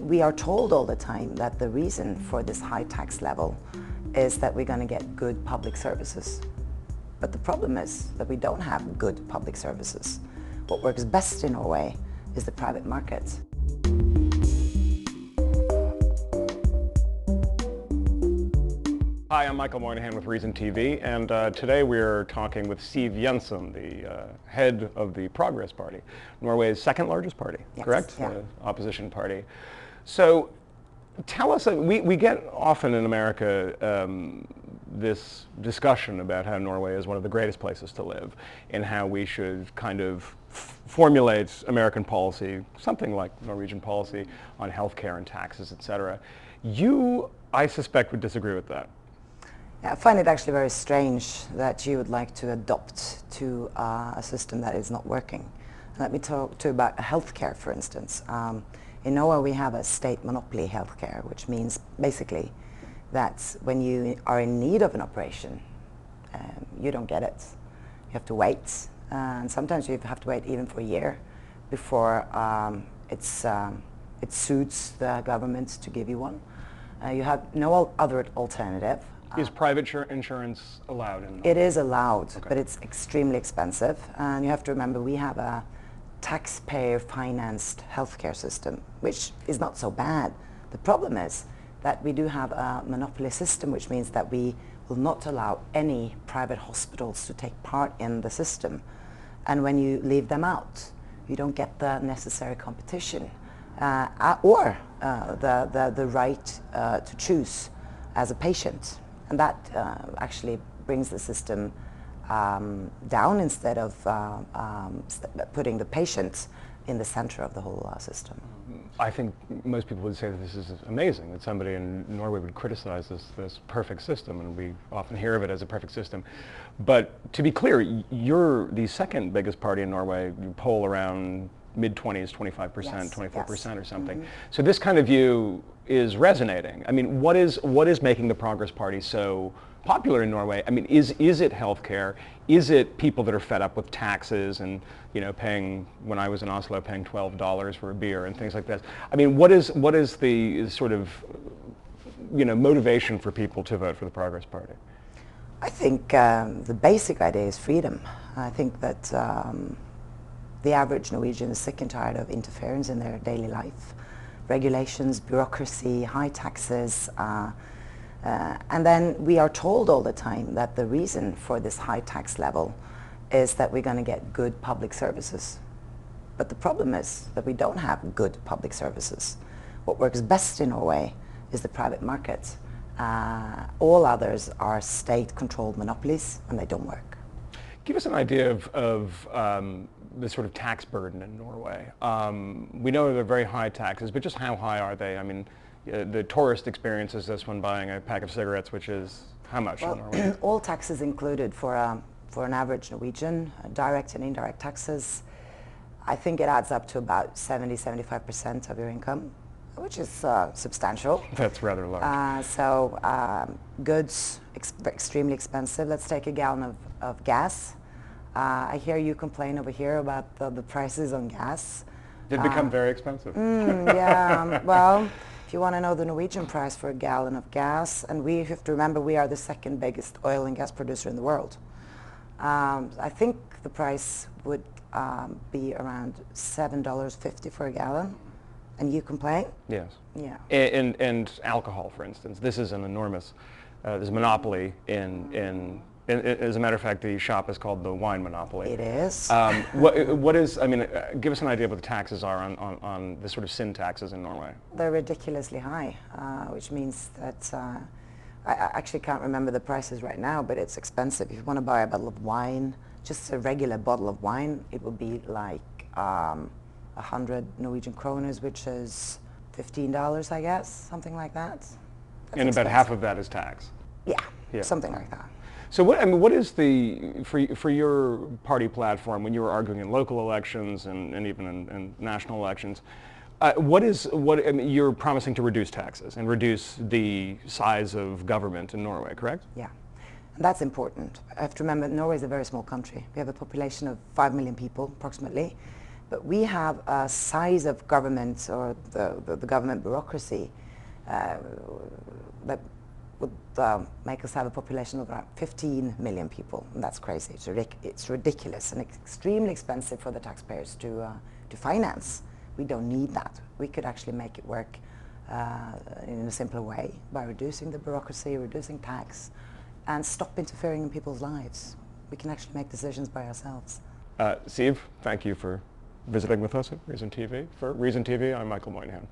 we are told all the time that the reason for this high tax level is that we're going to get good public services. But the problem is that we don't have good public services. What works best in Norway is the private market. Hi, I'm Michael Moynihan with ReasonTV, and today we're talking with Siv Jensen, the head of the Progress Party, Norway's second largest party, yes, correct? Yeah. Opposition party. So tell us, we get often in America this discussion about how Norway is one of the greatest places to live and how we should kind of formulate American policy, something like Norwegian policy on healthcare and taxes, etc. You, I suspect, would disagree with that. I find it actually very strange that you would like to adopt to a system that is not working. Let me talk to you about healthcare, for instance. In Norway we have a state monopoly healthcare, which means basically that when you are in need of an operation, you don't get it. You have to wait, and sometimes you have to wait even for a year before it suits the government to give you one. You have no other alternative. Is private insurance allowed in Norway? It is allowed, okay, but it's extremely expensive. And you have to remember we have a taxpayer-financed healthcare system, which is not so bad. The problem is that we do have a monopoly system, which means that we will not allow any private hospitals to take part in the system. And when you leave them out, you don't get the necessary competition or the right to choose as a patient. And that actually brings the system down instead of putting the patient in the center of the whole system. I think most people would say that this is amazing, that somebody in Norway would criticize this perfect system, and we often hear of it as a perfect system. But to be clear, you're the second biggest party in Norway. You poll around mid-20s, 25%, Yes, 24% yes. or something. Mm-hmm. So this kind of view is resonating. I mean, what is making the Progress Party so popular in Norway? I mean, is it healthcare? Is it people that are fed up with taxes and, you know, paying, when I was in Oslo, paying $12 for a beer and things like that? I mean, what is the sort of, you know, motivation for people to vote for the Progress Party? I think the basic idea is freedom. I think that the average Norwegian is sick and tired of interference in their daily life. Regulations, bureaucracy, high taxes, and then we are told all the time that the reason for this high tax level is that we're going to get good public services. But the problem is that we don't have good public services. What works best in Norway is the private market. All others are state-controlled monopolies, and they don't work. Give us an idea of the sort of tax burden in Norway. We know they're very high taxes, but just how high are they? I mean, the tourist experience is this one buying a pack of cigarettes, which is how much in Norway? All taxes included for an average Norwegian, direct and indirect taxes. I think it adds up to about 70–75% of your income, which is substantial. That's rather large. Goods, extremely expensive. Let's take a gallon of gas. I hear you complain over here about the prices on gas. They've become very expensive. Yeah, well, if you want to know the Norwegian price for a gallon of gas, and we have to remember we are the second biggest oil and gas producer in the world. I think the price would be around $7.50 for a gallon. And you complain? Yes. Yeah. And alcohol, for instance. This is an enormous, there's a monopoly in as a matter of fact, the shop is called the Wine Monopoly. It is. What is, I mean, give us an idea of what the taxes are on the sort of sin taxes in Norway. They're ridiculously high, which means that I actually can't remember the prices right now, but it's expensive. If you want to buy a bottle of wine, just a regular bottle of wine, it would be like 100 Norwegian kroners, which is $15, I guess, something like that. That's and about half of that is tax. Yeah, something like that. So what is for your party platform when you were arguing in local elections and even in national elections? I mean, you're promising to reduce taxes and reduce the size of government in Norway, correct? Yeah, and that's important. I have to remember Norway is a very small country. We have a population of 5 million people approximately, But we have a size of government, or the government bureaucracy, that would make us have a population of around 15 million people. And that's crazy. It's ridiculous and extremely expensive for the taxpayers to finance. We don't need that. We could actually make it work in a simpler way by reducing the bureaucracy, reducing tax, and stop interfering in people's lives. We can actually make decisions by ourselves. Siv, thank you for visiting with us at ReasonTV. For ReasonTV, I'm Michael Moynihan.